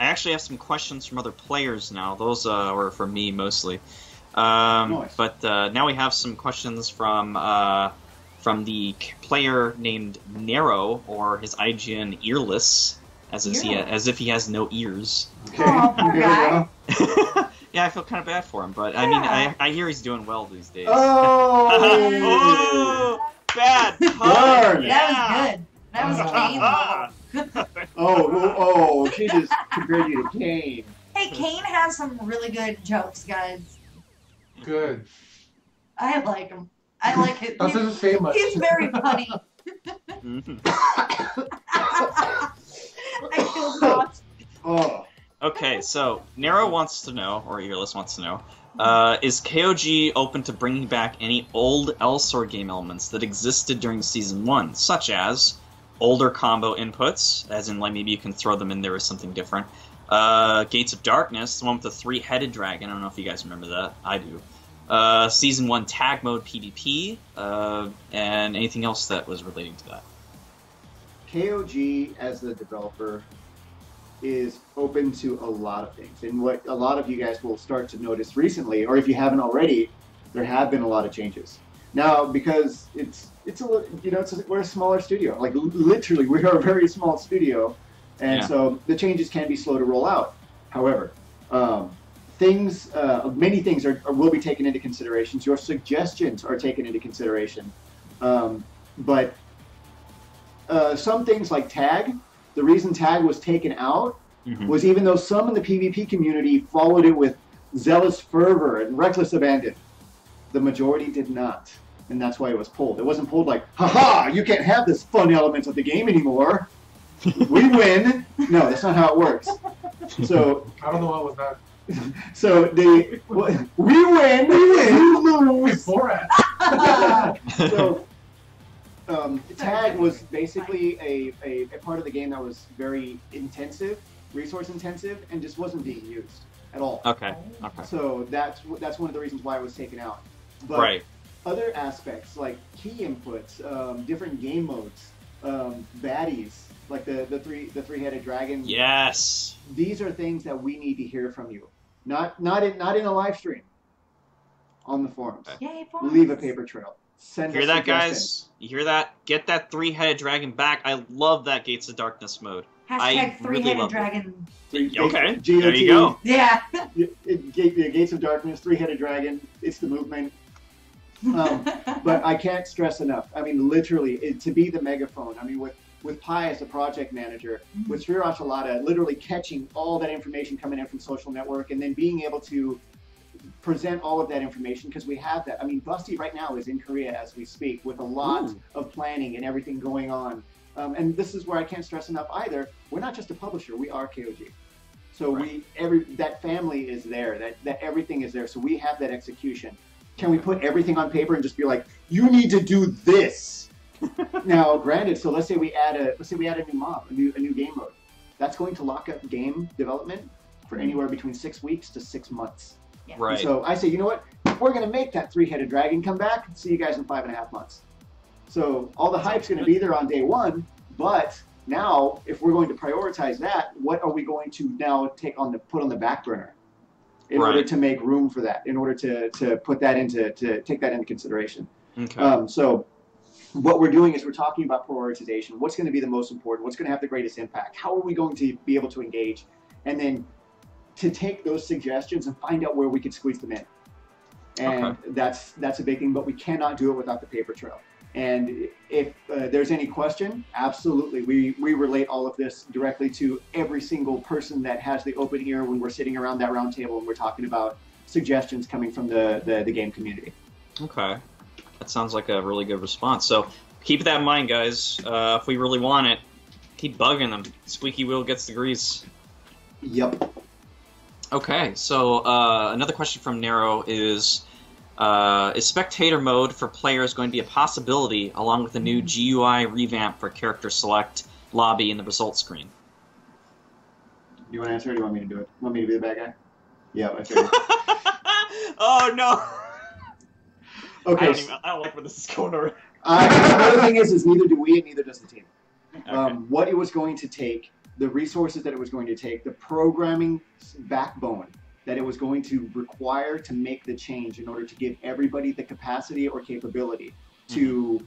actually have some questions from other players now. Those were for me mostly. Nice. But now we have some questions from the player named Nero, or his IGN Earless, as if he has no ears. Okay. Oh, poor guy. Yeah, I feel kind of bad for him, but I mean, I hear he's doing well these days. Oh! Oh, bad pun. Darn. Yeah. That was good. That was Kane. Oh, she just compared you to Kane. Hey, Kane has some really good jokes, guys. Good. I like him. I like it. That doesn't say much. He's very funny. Mhm. I feel lost. Oh. Okay, so Nero wants to know, or Earless wants to know, is KoG open to bringing back any old Elsword game elements that existed during Season 1, such as older combo inputs, as in, like, maybe you can throw them in there as something different, Gates of Darkness, the one with the three-headed dragon, I don't know if you guys remember that, I do, Season 1 tag mode PvP, and anything else that was relating to that. KoG, as the developer, is open to a lot of things. And what a lot of you guys will start to notice recently, or if you haven't already, there have been a lot of changes. Now, because we're a smaller studio. Like, literally, we are a very small studio. And so the changes can be slow to roll out. However, many things will be taken into consideration. Your suggestions are taken into consideration. But some things like tag, the reason tag was taken out was even though some in the PvP community followed it with zealous fervor and reckless abandon, the majority did not. And that's why it was pulled. It wasn't pulled like, haha, you can't have this fun element of the game anymore. We win. No, that's not how it works. So I don't know what was that. So we win, you lose. Borat. So tag was basically a part of the game that was very intensive, resource intensive, and just wasn't being used at all. Okay. So that's one of the reasons why it was taken out. But Right. other aspects like key inputs, different game modes, baddies like the three-headed dragon. Yes. These are things that we need to hear from you. Not in a live stream. On the forums. Yay, forums. Leave a paper trail. Send Hear us that, suggestions. guys? You hear that? Get that three-headed dragon back. I love that Gates of Darkness mode. Hashtag really three-headed love it. dragon. Okay, GOT. there you go. Yeah. Gates of Darkness, three-headed dragon. It's the movement. But I can't stress enough. I mean, literally, to be the megaphone. I mean, with Pi as the project manager, with Sriraj Alada, literally catching all that information coming in from social network, and then being able to present all of that information, because we have that. I mean, Busty right now is in Korea as we speak, with a lot of planning and everything going on. And this is where I can't stress enough either. We're not just a publisher; we are KoG. So that family is there. That everything is there. So we have that execution. Can we put everything on paper and just be like, you need to do this? Now, granted, so let's say we add a new mob, a new game mode. That's going to lock up game development for anywhere between 6 weeks to 6 months. Yeah. Right. And so I say, you know what? We're going to make that three-headed dragon come back. See you guys in 5.5 months. So all the hype's going to be there on day one, but now if we're going to prioritize that, what are we going to now put on the back burner in order to make room for that, in order to put that to take that into consideration? Okay. So what we're doing is we're talking about prioritization. What's going to be the most important? What's going to have the greatest impact? How are we going to be able to engage? And then to take those suggestions and find out where we could squeeze them in. And that's a big thing, but we cannot do it without the paper trail. And if there's any question, absolutely. We relate all of this directly to every single person that has the open ear when we're sitting around that round table and we're talking about suggestions coming from the game community. Okay. That sounds like a really good response. So keep that in mind, guys. If we really want it, keep bugging them. Squeaky wheel gets the grease. Yep. Okay, so another question from Nero is spectator mode for players going to be a possibility along with the new GUI revamp for character select, lobby, and the results screen? Do you want to answer or do you want me to do it? Want me to be the bad guy? Yeah, I figured. Oh, no! Okay. I don't like where this is going already. The other thing is neither do we and neither does the team. Okay. What it was going to take the resources that it was going to take, the programming backbone that it was going to require to make the change in order to give everybody the capacity or capability to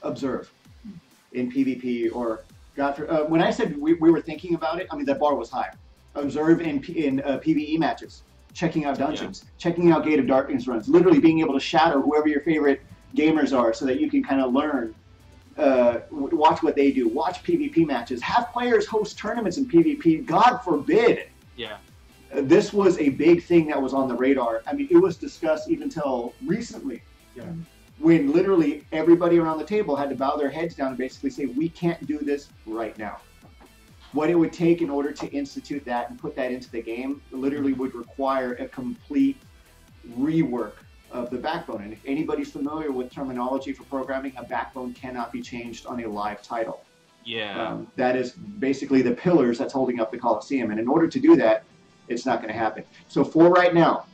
observe in PvP or when I said we were thinking about it, I mean, that bar was high. Observe in PvE matches, checking out dungeons, checking out Gate of Darkness runs, literally being able to shadow whoever your favorite gamers are so that you can kind of learn, watch what they do, watch PvP matches, have players host tournaments in PvP, God forbid. Yeah. This was a big thing that was on the radar. I mean, it was discussed even till recently. Yeah. When literally everybody around the table had to bow their heads down and basically say, we can't do this right now. What it would take in order to institute that and put that into the game literally would require a complete rework of the backbone. And if anybody's familiar with terminology for programming, a backbone cannot be changed on a live title. Yeah. That is basically the pillars that's holding up the Coliseum. And in order to do that, it's not going to happen. So for right now,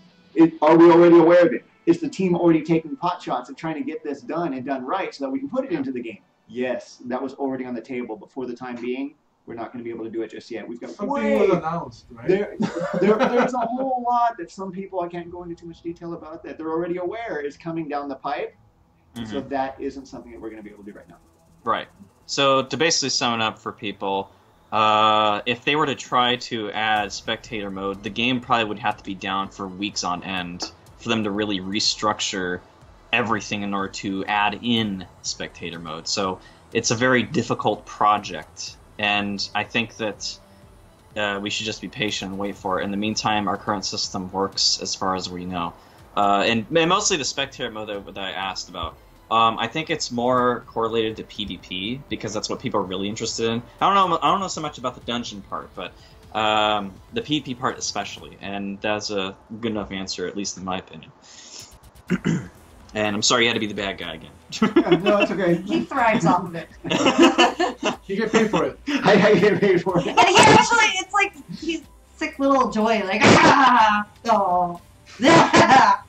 are we already aware of it? Is the team already taking pot shots and trying to get this done and done right so that we can put it into the game? Yes, that was already on the table, but for the time being, we're not going to be able to do it just yet. We've got something was announced, right? There's a whole lot that some people, I can't go into too much detail about, that they're already aware is coming down the pipe. So that isn't something that we're going to be able to do right now. Right. So to basically sum it up for people, if they were to try to add spectator mode, the game probably would have to be down for weeks on end for them to really restructure everything in order to add in spectator mode. So it's a very difficult project, and I think that we should just be patient and wait for it. In the meantime, our current system works as far as we know. And mostly the spectator mode that I asked about. I think it's more correlated to PvP because that's what people are really interested in. I don't know so much about the dungeon part, but the PvP part especially, and that's a good enough answer, at least in my opinion. And I'm sorry you had to be the bad guy again. No, it's okay. He thrives off of it. You get paid for it. I get paid for it. And he actually, it's like he's sick little joy, like, ah, oh. But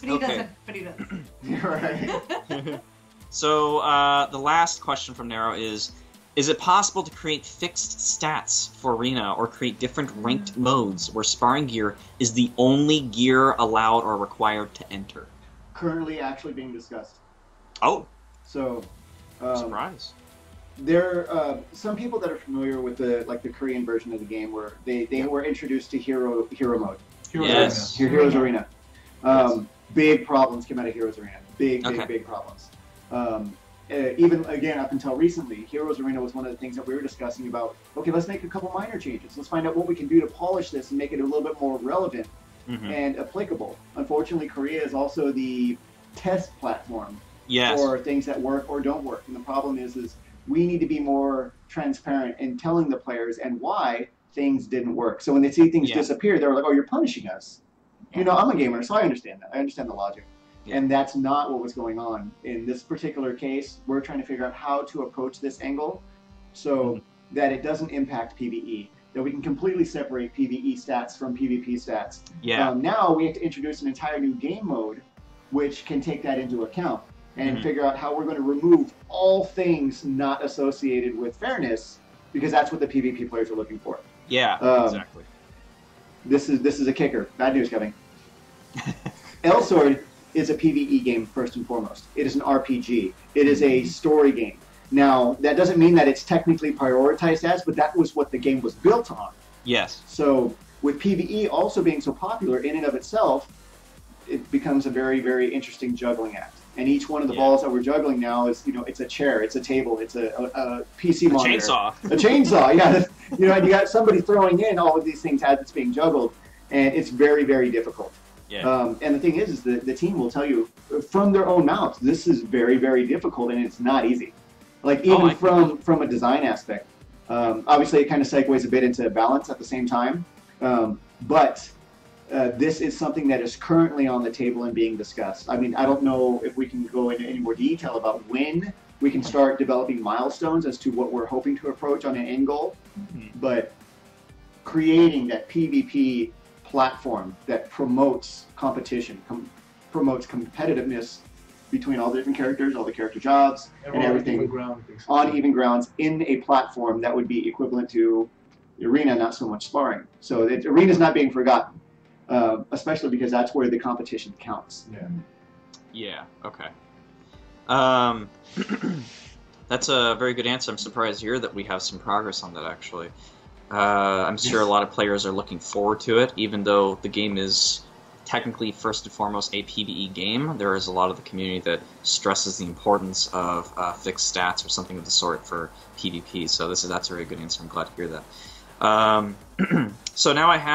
he doesn't. But he does. You're right. So the last question from Nero is it possible to create fixed stats for Arena or create different ranked modes where sparring gear is the only gear allowed or required to enter? Currently actually being discussed. Oh. So, surprise. There are some people that are familiar with the Korean version of the game where they were introduced to hero mode. Heroes Arena. Big problems came out of Heroes Arena. Big problems. Even, again, up until recently, Heroes Arena was one of the things that we were discussing about, okay, let's make a couple minor changes. Let's find out what we can do to polish this and make it a little bit more relevant and applicable. Unfortunately, Korea is also the test platform for things that work or don't work. And the problem is we need to be more transparent in telling the players and why things didn't work. So when they see things disappear, they're like, oh, you're punishing us. You know, I'm a gamer, so I understand that. I understand the logic. Yeah. And that's not what was going on. In this particular case, we're trying to figure out how to approach this angle so that it doesn't impact PvE, that we can completely separate PvE stats from PvP stats. Yeah. Now we have to introduce an entire new game mode which can take that into account and figure out how we're going to remove all things not associated with fairness, because that's what the PvP players are looking for. Yeah, exactly. This is a kicker. Bad news coming. Elsword is a PvE game first and foremost. It is an RPG. It is a story game. Now, that doesn't mean that it's technically prioritized as, but that was what the game was built on. Yes. So, with PvE also being so popular in and of itself, it becomes a very, very interesting juggling act. And each one of the balls that we're juggling now is, it's a chair, it's a table, it's a PC monitor. A chainsaw, yeah. And you got somebody throwing in all of these things as it's being juggled, and it's very, very difficult. Yeah. And the thing is the team will tell you from their own mouths, this is very, very difficult, and it's not easy. Like, even from a design aspect. Obviously, it kind of segues a bit into balance at the same time. But this is something that is currently on the table and being discussed. I mean, I don't know if we can go into any more detail about when we can start developing milestones as to what we're hoping to approach on an end goal. But creating that PvP platform that promotes competition, promotes competitiveness, between all the different characters, all the character jobs, and everything even ground, on even grounds in a platform that would be equivalent to the arena, not so much sparring. So the arena's not being forgotten, especially because that's where the competition counts. Yeah. Yeah. Okay. That's a very good answer. I'm surprised to hear that we have some progress on that, actually. I'm sure a lot of players are looking forward to it, even though the game is technically first and foremost a PvE game. There is a lot of the community that stresses the importance of fixed stats or something of the sort for PvP. So that's a very good answer. I'm glad to hear that. So now I have